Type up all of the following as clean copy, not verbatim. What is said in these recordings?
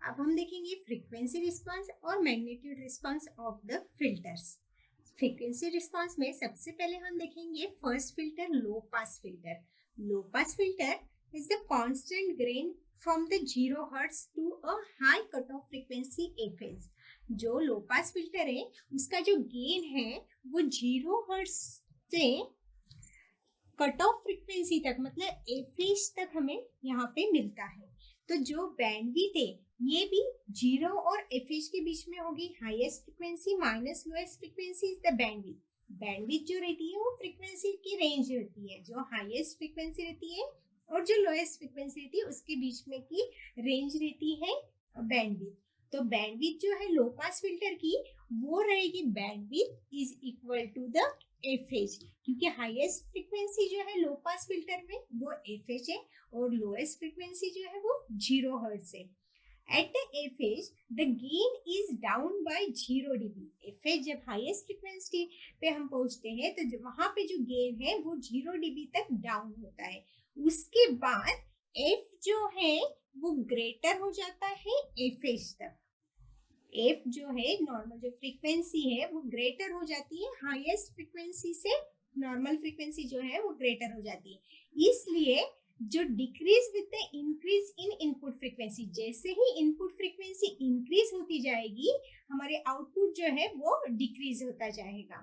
अब हम देखेंगे फ्रीक्वेंसी रिस्पांस और magnitude response of the filters. Frequency response में सबसे पहले हम देखेंगे first filter, low pass filter. Low pass filter is the constant gain from the 0 hertz to a high cut off frequency FH. जो low pass filter है उसका जो gain है वो 0 हर्ट्ज से कट ऑफ फ्रीक्वेंसी तक मतलब एफएच तक हमें यहाँ पे मिलता है। तो जो बैंडविड्थ है ये भी 0 और एफएच के बीच में होगी। Highest frequency minus lowest frequency is the bandwidth. Bandwidth जो रहती है वो फ्रीक्वेंसी की रेंज रहती है, जो हाईएस्ट फ्रीक्वेंसी रहती है और जो लोएस्ट फ्रीक्वेंसी रहती है उसके बीच में की रेंज रहती है बैंडविड्थ। तो बैंडविड्थ जो है लो पास फिल्टर की वो रहेगी bandwidth is equal to the FH, क्योंकि हाईएस्ट फ्रीक्वेंसी जो है लो पास फिल्टर में वो एफएच है और लोएस्ट फ्रीक्वेंसी जो है वो 0 हर्ट्ज है। At the FH, the gain is down by 0 dB. FH जब हाईएस्ट फ्रीक्वेंसी पे हम पहुंचते हैं तो वहां पे जो गेन है वो 0 dB तक डाउन होता है। उसके बाद F जो है वो ग्रेटर हो जाता है FH तक। F जो है नॉर्मल जो फ्रीक्वेंसी है वो ग्रेटर हो जाती है हाईएस्ट फ्रीक्वेंसी से। नॉर्मल फ्रीक्वेंसी जो है वो ग्रेटर हो जाती है, इसलिए जो decrease with the increase in input frequency, जैसे ही इनपुट फ्रीक्वेंसी इंक्रीज होती जाएगी हमारे आउटपुट जो है वो डिक्रीज होता जाएगा।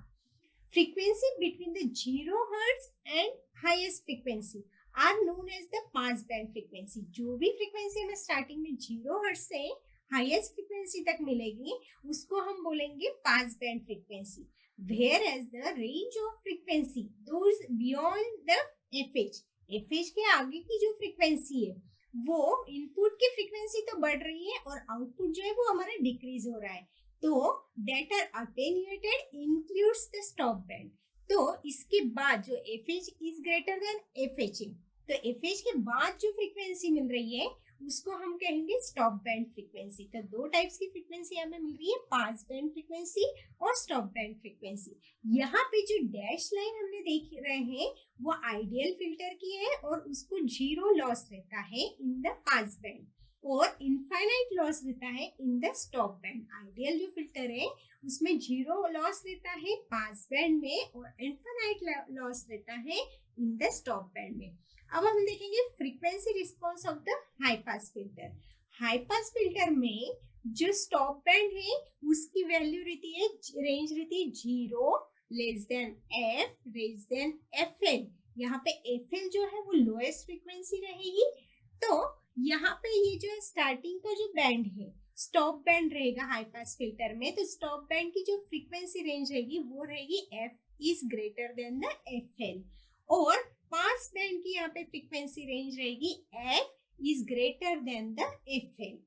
Frequency between the 0 hertz and highest frequency are known as the pass band frequency. जो भी फ्रीक्वेंसी हमें स्टार्टिंग में 0 हर्ट्ज से हाईएस्ट फ्रीक्वेंसी तक मिलेगी उसको हम बोलेंगे पास band frequency. whereas the range of frequency those beyond the fh, FH के आगे की जो फ्रीक्वेंसी है वो इनपुट की फ्रीक्वेंसी तो बढ़ रही है और आउटपुट जो है वो हमारा डिक्रीज हो रहा है, तो that are attenuated includes the stop band. तो इसके बाद जो FH is greater than FH है, तो एफएच के बाद जो फ्रीक्वेंसी मिल रही है उसको हम कहेंगे स्टॉप बैंड फ्रीक्वेंसी। तो दो टाइप्स की फ्रीक्वेंसी हमें मिल रही है, पास बैंड फ्रीक्वेंसी और स्टॉप बैंड फ्रीक्वेंसी। यहाँ पे जो डैश लाइन हमने देख रहे हैं वो आइडियल फिल्टर की है और उसको 0 लॉस रहता है इन द पास बैंड और इनफाइनाइट लॉस रहता है इन द स्टॉप बैंड। आइडियल जो फिल्टर है उसमें 0 लॉस रहता है पास बैंड में और इनफाइनाइट लॉस रहता है इन द स्टॉप बैंड में। अब हम देखेंगे frequency response of the high pass filter. High pass filter में जो स्टॉप बैंड है उसकी वैल्यू रहती है, रेंज रहती है 0 less than F less than FL. यहाँ पे एफएल जो है वो लोएस्ट फ्रीक्वेंसी रहेगी। तो यहाँ पे ये जो स्टार्टिंग का जो बैंड है स्टॉप बैंड रहेगा हाई पास फिल्टर में, तो स्टॉप बैंड की जो फ्रीक्वेंसी रेंज रहेगी वो रहेगी F is greater than the FL और पास बैंड की यहाँ पे फ्रीक्वेंसी रेंज रहेगी F is greater than the FL.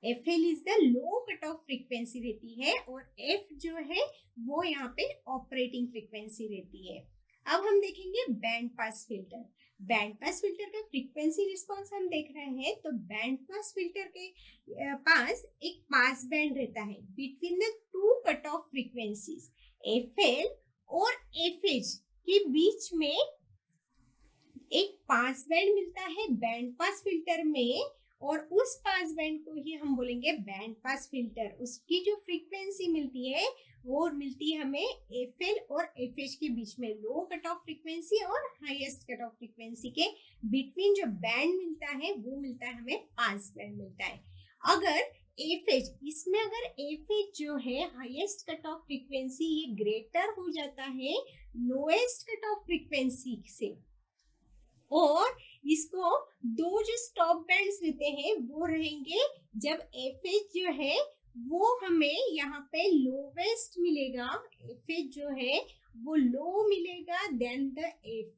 FL is the low cut off frequency रहती है और एफ जो है वो यहाँ पे ऑपरेटिंग फ्रीक्वेंसी रहती है। अब हम देखेंगे band pass filter. Band pass filter का फ्रीक्वेंसी रिस्पॉन्स हम देख रहे हैं, तो बैंड पास फिल्टर के पास एक पास बैंड रहता है between the two cut of frequencies FL और एफएच के बीच में एक पास बैंड मिलता है बैंड पास फिल्टर में और उस पास बैंड को ही हम बोलेंगे बैंड पास फिल्टर। उसकी जो फ्रीक्वेंसी मिलती है वो मिलती है हमें एफएल और एफएच के बीच में, लो कट ऑफ फ्रीक्वेंसी और हाईएस्ट कट ऑफ फ्रीक्वेंसी के बिटवीन जो बैंड मिलता है वो मिलता है हमें पास बैंड मिलता है। अगर एफएच, इसमें अगर एफएच जो है हाईएस्ट कट ऑफ फ्रीक्वेंसी ये ग्रेटर हो जाता है लोएस्ट कट ऑफ फ्रीक्वेंसी से और इसको दो जो स्टॉप बैंड्स रहते हैं वो रहेंगे जब एफएच जो है वो हमें यहाँ पे लोवेस्ट मिलेगा, एफएच जो है वो लो मिलेगा देन द एफ।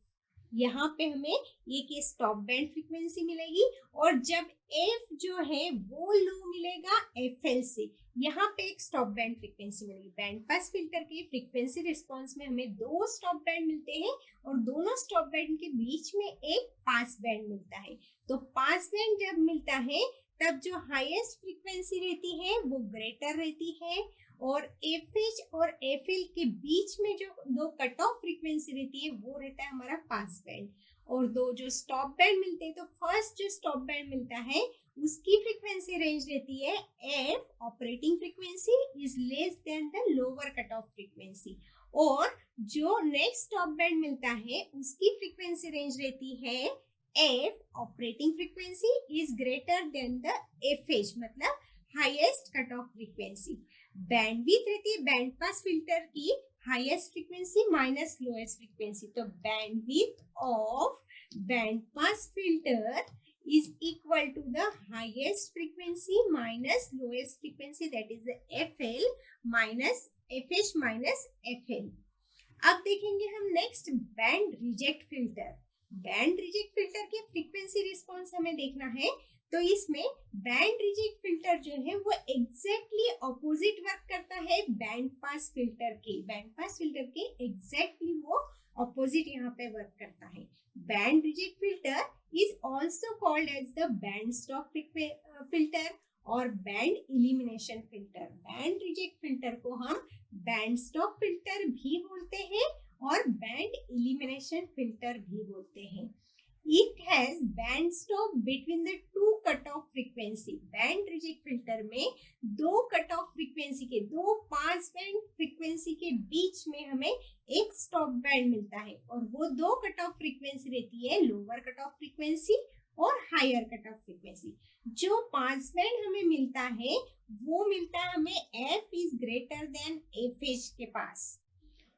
यहाँ पे हमें एक स्टॉप बैंड फ्रीक्वेंसी मिलेगी और जब एफ जो है वो लो मिलेगा एफएल से, यहाँ पे एक स्टॉप बैंड फ्रीक्वेंसी मिलेगी। बैंड पास फिल्टर के फ्रीक्वेंसी रिस्पॉन्स में हमें दो स्टॉप बैंड मिलते हैं और दोनों स्टॉप बैंड के बीच में एक पास बैंड मिलता है। तो पास बैंड जब मिलता है तब जो हाईएस्ट फ्रीक्वेंसी रहती है वो ग्रेटर रहती है और एफएच और एफएल के बीच में जो दो कट ऑफ फ्रीक्वेंसी रहती है वो रहता है हमारा पास बैंड और दो जो स्टॉप बैंड मिलते हैं, तो फर्स्ट जो स्टॉप बैंड मिलता है उसकी फ्रीक्वेंसी रेंज रहती है F, operating frequency is less than the lower cut off frequency, और जो नेक्स्ट स्टॉप बैंड मिलता है उसकी फ्रीक्वेंसी रेंज रहती है F, operating frequency is greater than the FH, मतलब highest cut off frequency. Bandwidth रहती है बैंड पास फिल्टर की highest frequency minus lowest frequency, तो bandwidth of band pass filter is equal to the highest frequency minus lowest frequency, that is the FL minus FH minus FL। अब देखेंगे हम next band reject filter. Band reject filter की frequency response हमें देखना है, तो इसमें band reject filter जो है वो एग्जैक्टली ऑपोजिट वर्क करता है बैंड पास फिल्टर के। बैंड पास फिल्टर के एग्जैक्टली वो ऑपोजिट यहाँ पे वर्क करता है। Band reject filter is also called as the band stop filter और band elimination filter. Band reject filter को हम बैंड स्टॉप फिल्टर भी बोलते हैं और बैंड इलिमिनेशन फिल्टर भी बोलते हैं। It has band stop between the two cut off frequency। Band reject filter में दो कट ऑफ फ्रीक्वेंसी के, दो पास बैंड फ्रीक्वेंसी के बीच में हमें एक स्टॉप बैंड मिलता है, और वो दो कट ऑफ फ्रीक्वेंसी रहती है लोअर कट ऑफ फ्रीक्वेंसी और हायर कट ऑफ फ्रीक्वेंसी। जो पास बैंड हमें मिलता है वो मिलता है हमें F is greater then F H के पास,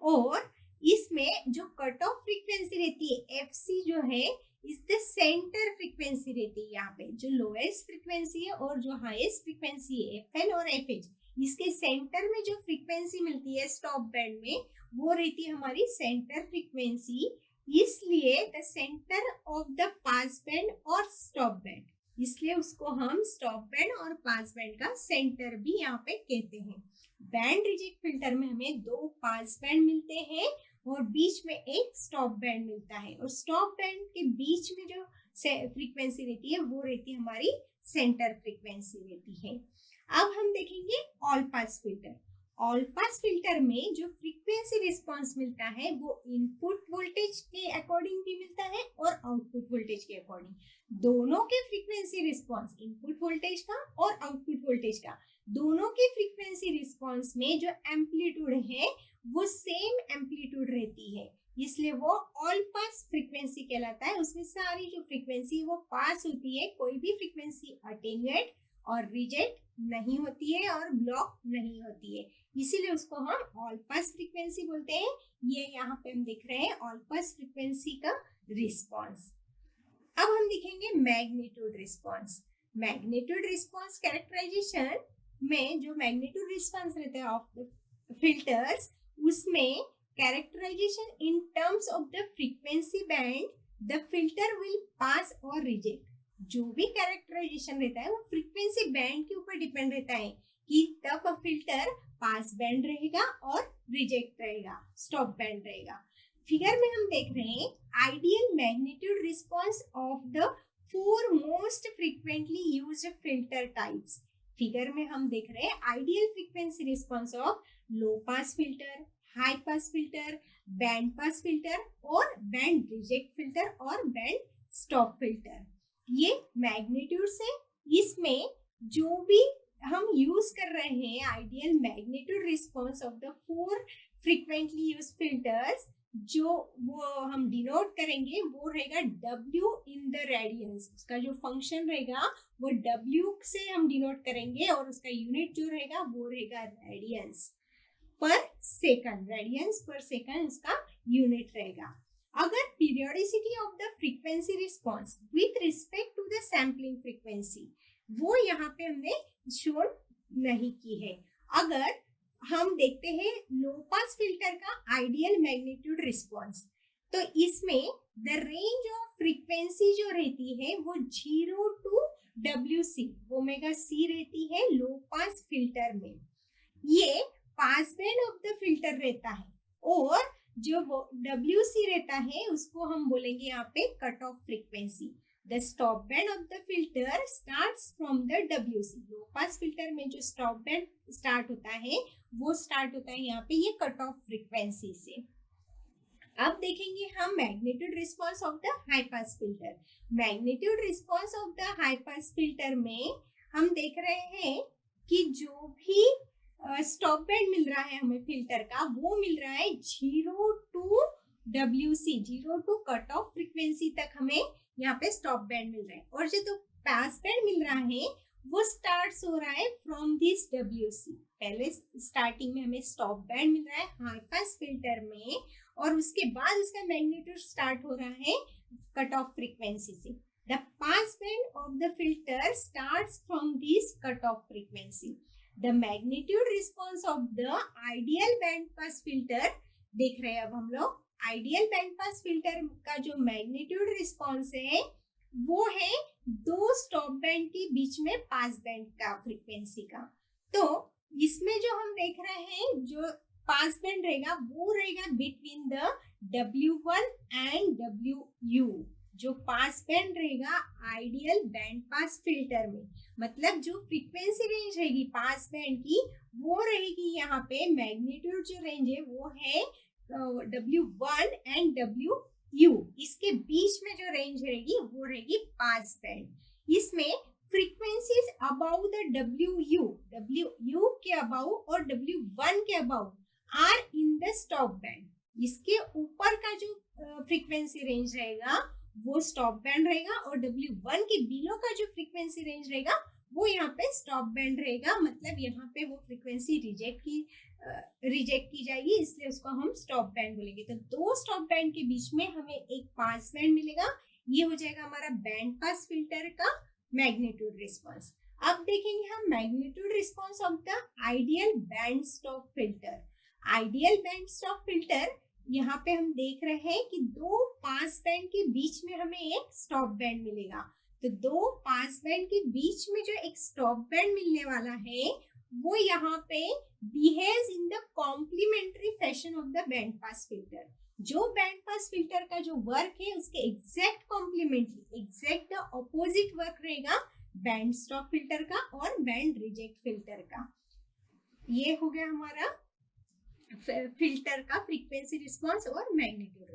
और इसमें जो कट ऑफ फ्रीक्वेंसी रहती है एफ सी जो है इज द सेंटर फ्रीक्वेंसी रहती है। यहाँ पे जो लोएस्ट फ्रीक्वेंसी है और जो हाईएस्ट फ्रीक्वेंसी है एफ एल और एफ एच, इसके सेंटर में जो फ्रीक्वेंसी मिलती है स्टॉप बैंड में वो रहती है हमारी सेंटर फ्रीक्वेंसी, इसलिए the centre of the pass band और स्टॉप बैंड, इसलिए उसको हम स्टॉप बैंड और पास बैंड का सेंटर भी यहाँ पे कहते हैं। बैंड रिजेक्ट फिल्टर में हमें दो पास बैंड मिलते हैं और बीच में एक स्टॉप बैंड मिलता है, और स्टॉप बैंड के बीच में जो फ्रीक्वेंसी रहती है वो रहती है हमारी सेंटर फ्रीक्वेंसी रहती है। अब हम देखेंगे all pass filter. All pass filter में जो फ्रीक्वेंसी रिस्पांस मिलता है वो इनपुट वोल्टेज के अकॉर्डिंग भी मिलता है और आउटपुट वोल्टेज के अकॉर्डिंग। दोनों के फ्रीक्वेंसी रिस्पांस, इनपुट वोल्टेज का और आउटपुट वोल्टेज का, दोनों के फ्रीक्वेंसी रिस्पांस में जो एम्पलीट्यूड है वो सेम एम्पलीट्यूड रहती है, इसलिए वो ऑल पास फ्रीक्वेंसी कहलाता है। उसमें सारी जो फ्रीक्वेंसी वो पास होती है, कोई भी फ्रीक्वेंसी अटेन्यूएट और रिजेक्ट नहीं होती है और ब्लॉक नहीं होती है, इसीलिए उसको हम ऑल पास फ्रीक्वेंसी बोलते हैं। ये यहाँ पे हम देख रहे हैं ऑल पास फ्रीक्वेंसी का रिस्पॉन्स। अब हम देखेंगे magnitude response. Magnitude response characterization में जो मैग्नीट्यूड रिस्पॉन्स रहता है ऑफ द फिल्टर्स, उसमें characterization in terms of the frequency band the filter will pass और रिजेक्ट। जो भी कैरेक्टराइजेशन रहता है वो फ्रीक्वेंसी बैंड के ऊपर डिपेंड रहता है कि तब फिल्टर पास बैंड रहेगा और रिजेक्ट रहेगा, स्टॉप बैंड रहेगा। फिगर में हम देख रहे हैं ideal magnitude response of the 4 most frequently used filter types. Figure में हम देख रहे हैं ideal frequency response of low pass filter, high pass filter, band pass filter और बैंड रिजेक्ट फिल्टर और बैंड स्टॉप फिल्टर। ये मैग्नीट्यूड से, इसमें जो भी हम यूज कर रहे हैं ideal magnitude response of the 4 frequently used filters, जो वो हम डिनोट करेंगे वो रहेगा W इन द रेडियंस। उसका जो फंक्शन रहेगा वो W से हम डिनोट करेंगे और उसका यूनिट जो रहेगा वो रहेगा radians per second. Radians per second उसका यूनिट रहेगा। अगर periodicity of the frequency response with respect to the sampling frequency, वो यहाँ पे हमने शो नहीं की है। अगर हम देखते हैं लो पास फिल्टर का आइडियल मैग्नीट्यूड रिस्पॉन्स, तो इसमें द रेंज ऑफ फ्रीक्वेंसी जो रहती है वो 0 टू WC ओमेगा C रहती है लो पास फिल्टर में। ये pass band of the filter रहता है, और जो WC रहता है उसको हम बोलेंगे यहाँ पे cut off frequency. The stop band of the filter starts from the WC। Low pass filter में जो स्टॉप बैंड स्टार्ट होता है वो स्टार्ट होता है यहाँ पे ये कट ऑफ फ्रीक्वेंसी से। अब देखेंगे हम magnitude response of the high pass filter. Magnitude response of the high pass filter में हम देख रहे हैं कि जो भी स्टॉप बैंड मिल रहा है हमें फिल्टर का, वो मिल रहा है 0 to WC, 0 to cut off frequency तक हमें यहाँ पे स्टॉप बैंड मिल रहा है। और जो तो पास बैंड मिल रहा है वो स्टार्ट हो रहा है फ्रॉम दिस WC। पहले स्टार्टिंग में हमें स्टॉप बैंड मिल रहा है हाई पास फिल्टर में, और उसके बाद इसका मैग्नीट्यूड स्टार्ट हो रहा है कट ऑफ फ्रीक्वेंसी से। The pass band of the filter starts from this cut off frequency. The magnitude response of the ideal band pass filter देख रहे हैं अब हम लोग। आइडियल बैंड पास फिल्टर का जो मैग्नीट्यूड रिस्पॉन्स है वो है दो स्टॉप बैंड के बीच में पास बैंड का फ्रीक्वेंसी का। तो इसमें जो हम देख रहे हैं जो पास बैंड रहेगा वो रहेगा between the W1 and WU। जो पास बैंड रहेगा आइडियल बैंड पास फिल्टर में, मतलब जो फ्रीक्वेंसी रेंज रहेगी पास बैंड की वो रहेगी यहाँ पे, मैग्नीट्यूड जो रेंज है वो है W1 एंड WU। इसके बीच में जो रेंज रहेगी वो रहेगी पास बैंड। इसमें फ्रीक्वेंसीज अबाउ द WU के अबाउ और W1 के above are in the stop band. इसके ऊपर का जो फ्रीक्वेंसी रेंज रहेगा वो स्टॉप बैंड रहेगा, और W1 के बिलो का जो फ्रीक्वेंसी रेंज रहेगा वो यहाँ पे स्टॉप बैंड रहेगा। मतलब यहाँ पे वो फ्रीक्वेंसी रिजेक्ट की जाएगी, इसलिए उसको हम स्टॉप बैंड बोलेंगे। तो दो स्टॉप बैंड के बीच में हमें एक पास बैंड मिलेगा। ये हो जाएगा हमारा बैंड पास फिल्टर का मैग्नीट्यूड रिस्पॉन्स। अब देखेंगे हम magnitude response of the ideal band stop filter. Ideal band stop filter, यहाँ पे हम देख रहे हैं कि दो पास बैंड के बीच में हमें एक स्टॉप बैंड मिलेगा। तो दो पास बैंड के बीच में जो एक स्टॉप बैंड मिलने वाला है वो यहाँ पे behaves in the complementary fashion of the band pass filter. जो बैंड पास फिल्टर का जो वर्क है उसके exact complementary, exact opposite work रहेगा बैंड स्टॉप फिल्टर का और बैंड रिजेक्ट फिल्टर का। ये हो गया हमारा फिल्टर का फ्रीक्वेंसी रिस्पॉन्स और मैग्नीट्यूड।